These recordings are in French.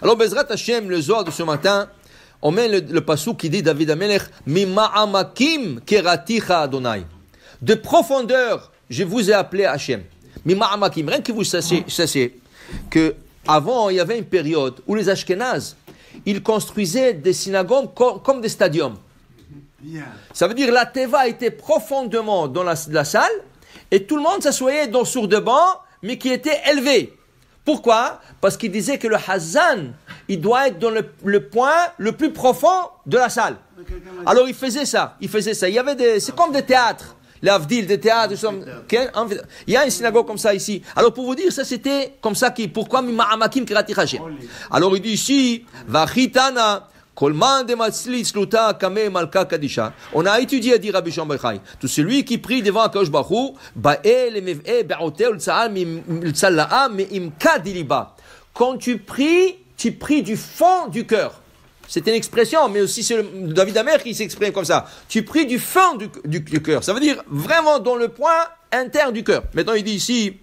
Alors, Bezrat Hashem, le Zohar de ce matin, on met le passouk qui dit David Amelech, Mima'amakim keraticha Adonai. De profondeur, je vous ai appelé Hashem. Mima'amakim. Rien que vous sachiez que avant, il y avait une période où les Ashkénazes, ils construisaient des synagogues comme des stadiums. Ça veut dire la teva était profondément dans la salle et tout le monde s'assoyait sur deux bancs, mais qui étaient élevés. Pourquoi? Parce qu'il disait que le Hazan, il doit être dans le point le plus profond de la salle. Alors il faisait ça. Il y avait c'est comme des théâtres. L'Avdil, des théâtres. Il y a une synagogue comme ça ici. Alors pour vous dire, ça c'était comme ça. Pourquoi Mima'amakim Kirati Hashem? Alors il dit ici, Vachitana. On a étudié, dit Rabbi Shimon Bar Yochai, tout celui qui prie devant Akadosh Baruch Hu, quand tu pries du fond du cœur. C'est une expression, mais aussi c'est David Amer qui s'exprime comme ça. Tu pries du fond du cœur. Ça veut dire vraiment dans le point interne du cœur. Maintenant, il dit ici,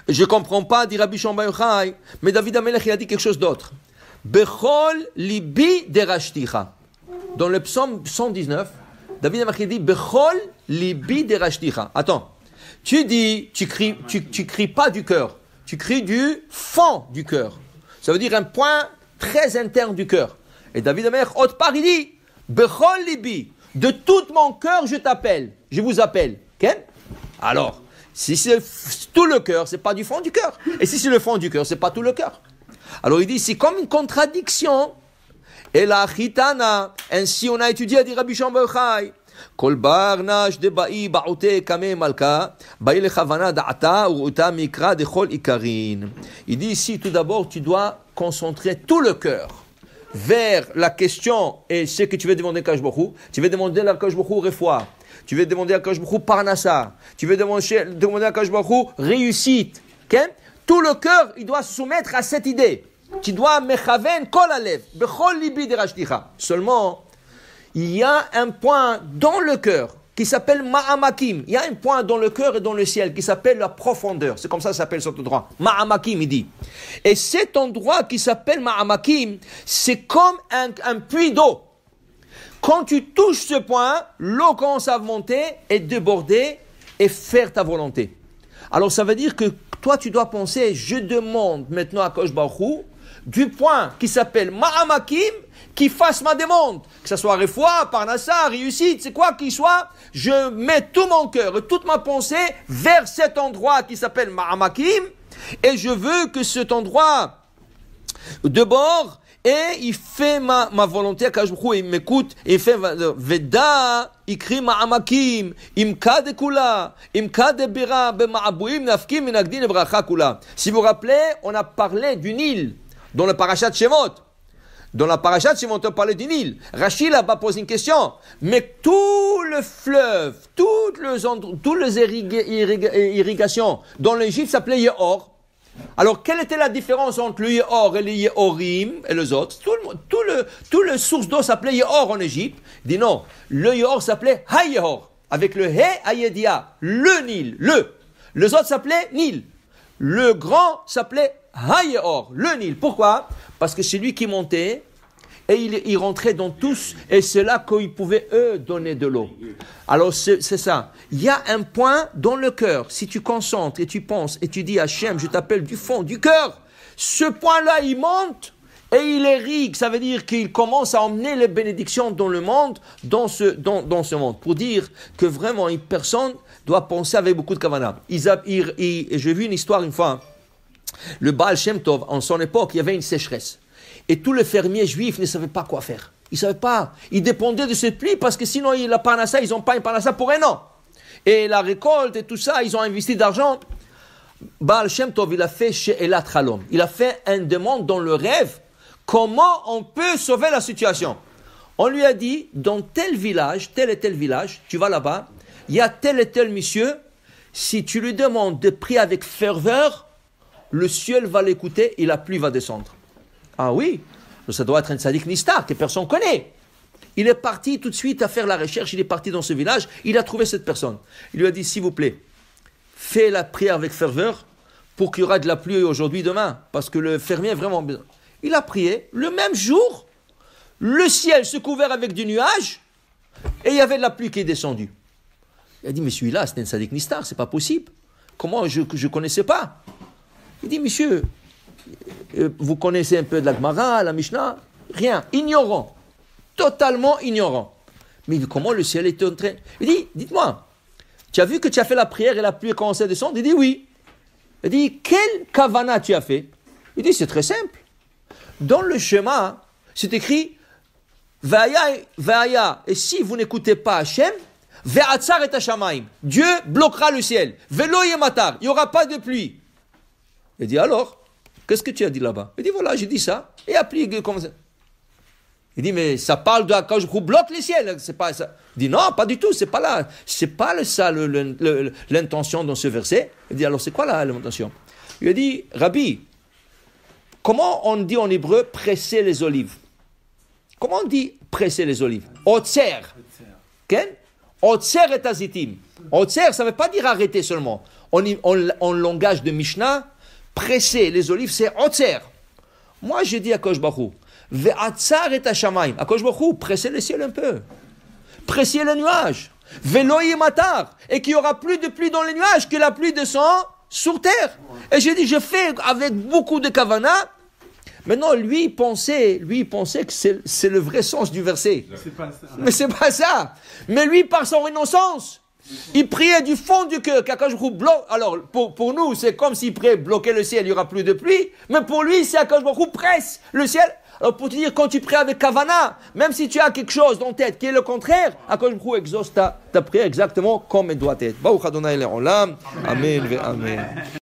je ne comprends pas, dit Rabbi Shimon Bar Yochai, mais David Amer, il a dit quelque chose d'autre. Bechol libi derashticha. Dans le psaume 119, David Amer dit Bechol libi derashticha. Attends, tu cries pas du cœur, tu cries du fond du cœur. Ça veut dire un point très interne du cœur. Et David Amer, autre part, il dit Bechol libi, de tout mon cœur je t'appelle, je vous appelle. Okay? Alors, si c'est tout le cœur, c'est pas du fond du cœur. Et si c'est le fond du cœur, c'est pas tout le cœur. Alors il dit, c'est comme une contradiction. Et la chitana, ainsi on a étudié, a dit Rabbi Shimon Bar Yochai, Kol barnash de ba'i ba'ote kame malka, ba'i lechavana da'ata u'uta mikra de chol ikarin. Il dit ici, tout d'abord, tu dois concentrer tout le cœur vers la question et ce que tu veux demander à Akadosh Baruch Hu. Tu veux demander à Akadosh Baruch Hu refoua. Tu veux demander à Akadosh Baruch Hu parnassa. Tu veux demander à Akadosh Baruch Hu réussite. Okay? Tout le cœur, il doit se soumettre à cette idée. Tu dois mechaven kol alev, bechol libi derashticha. Seulement, il y a un point dans le cœur qui s'appelle ma'amakim. Il y a un point dans le cœur et dans le ciel qui s'appelle la profondeur. C'est comme ça que ça s'appelle cet endroit. Ma'amakim, il dit. Et cet endroit qui s'appelle ma'amakim, c'est comme un puits d'eau. Quand tu touches ce point, l'eau commence à monter et déborder et faire ta volonté. Alors ça veut dire que toi, tu dois penser, je demande maintenant à Akadosh Baruch Hu, du point qui s'appelle Ma'amakim, qui fasse ma demande. Que ce soit refoua, parnassa, réussite, c'est quoi qu'il soit, je mets tout mon cœur et toute ma pensée vers cet endroit qui s'appelle Ma'amakim, et je veux que cet endroit de bord, et il fait ma volonté, il m'écoute, il fait Veda, il crie Ma'amakim, imka de kula, imka de bira, bema'abouim, nafkim, minagdin, bracha kula. Si vous vous rappelez, on a parlé du Nil, dans le parashat Shemot. Dans la parashat Shemot, on parlait du Nil. Rachid là-bas pose une question, mais tout le fleuve, toutes les irrigations dans l'Égypte s'appelait Yehor. Alors, quelle était la différence entre le Yehor et le Yehorim et les autres? Tout le source d'eau s'appelait Yehor en Égypte. Il dit non, le Yehor s'appelait Ha-Yehor, avec le He Hayedia, le Nil, Les autres s'appelaient Nil. Le grand s'appelait Ha-Yehor, le Nil. Pourquoi? Parce que c'est lui qui montait et il rentrait dans tous, et c'est là qu'ils pouvaient, eux, donner de l'eau. Alors, c'est ça. Il y a un point dans le cœur. Si tu concentres et tu penses et tu dis à Hachem, je t'appelle du fond du cœur, ce point-là, il monte et il irrigue. Ça veut dire qu'il commence à emmener les bénédictions dans le monde, dans ce monde. Pour dire que vraiment, une personne doit penser avec beaucoup de kavana. J'ai vu une histoire une fois. Le Baal Shem Tov, en son époque, il y avait une sécheresse. Et tous les fermiers juifs ne savaient pas quoi faire. Ils ne savaient pas. Ils dépendaient de cette pluie parce que sinon, la parnassa, ils n'ont pas une parnassa pour un an. Et la récolte et tout ça, ils ont investi d'argent. Baal Shem Tov, il a fait chez Elat Chalom. Il a fait une demande dans le rêve. Comment on peut sauver la situation? On lui a dit, dans tel village, tel et tel village, tu vas là-bas, il y a tel et tel monsieur, si tu lui demandes de prier avec ferveur, le ciel va l'écouter et la pluie va descendre. Ah oui, ça doit être un tzaddik nistar que personne ne connaît. Il est parti tout de suite à faire la recherche, il est parti dans ce village, il a trouvé cette personne. Il lui a dit, s'il vous plaît, fais la prière avec ferveur pour qu'il y aura de la pluie aujourd'hui, demain, parce que le fermier est vraiment besoin. il a prié. Le même jour, le ciel se couvert avec du nuage et il y avait de la pluie qui est descendue. Il a dit, mais celui-là, c'était un Sadik Nistar, c'est pas possible. Comment je connaissais pas? Il dit, monsieur, vous connaissez un peu de la Gemara, la Mishnah? Rien, ignorant, totalement ignorant. Mais comment le ciel est en train... Il dit, dites-moi, tu as vu que tu as fait la prière et la pluie a commencé à descendre? Il dit, oui. Il dit, quel kavana tu as fait? Il dit, c'est très simple. Dans le schéma, c'est écrit, Vaya, et si vous n'écoutez pas Hachem, Ve'atzar et Hashamaim, Dieu bloquera le ciel. Velo yematar, il n'y aura pas de pluie. Il dit, alors, qu'est-ce que tu as dit là-bas? Il dit, voilà, j'ai dit ça, et applique comme ça. Il dit, mais ça parle de quand je bloque les ciels, c'est pas ça. Il dit, non, pas du tout, c'est pas là. C'est pas ça l'intention dans ce verset. Il dit, alors c'est quoi l'intention? Il a dit, Rabbi, comment on dit en hébreu presser les olives? Comment on dit presser les olives? Otzer. Quel? Otzer et azitim. Otzer, ça ne veut pas dire arrêter seulement. En langage de Mishnah, presser les olives, c'est otzer. Moi, j'ai dit à Kosh Baruch, ve'atzar et hashamaim. À Kosh Baruch, pressez le ciel un peu. Pressez les nuages. Velo yematar. Et qu'il n'y aura plus de pluie dans les nuages, que la pluie descend sur terre. Et j'ai dit, je fais avec beaucoup de kavana. Maintenant, lui, il pensait que c'est le vrai sens du verset. Mais c'est pas ça. Mais lui, par son innocence, il priait du fond du cœur. Qu'Akadosh Baruch Hu bloque. Alors, pour nous, c'est comme s'il priait bloquer le ciel, il n'y aura plus de pluie. Mais pour lui, c'est Akadosh Baruch Hu presse le ciel. Alors, pour te dire, quand tu pries avec kavana, même si tu as quelque chose dans ta tête qui est le contraire, Akadosh Baruch Hu exauce ta prière exactement comme elle doit être. Baruch Adonai Le'olam. Amen. Amen.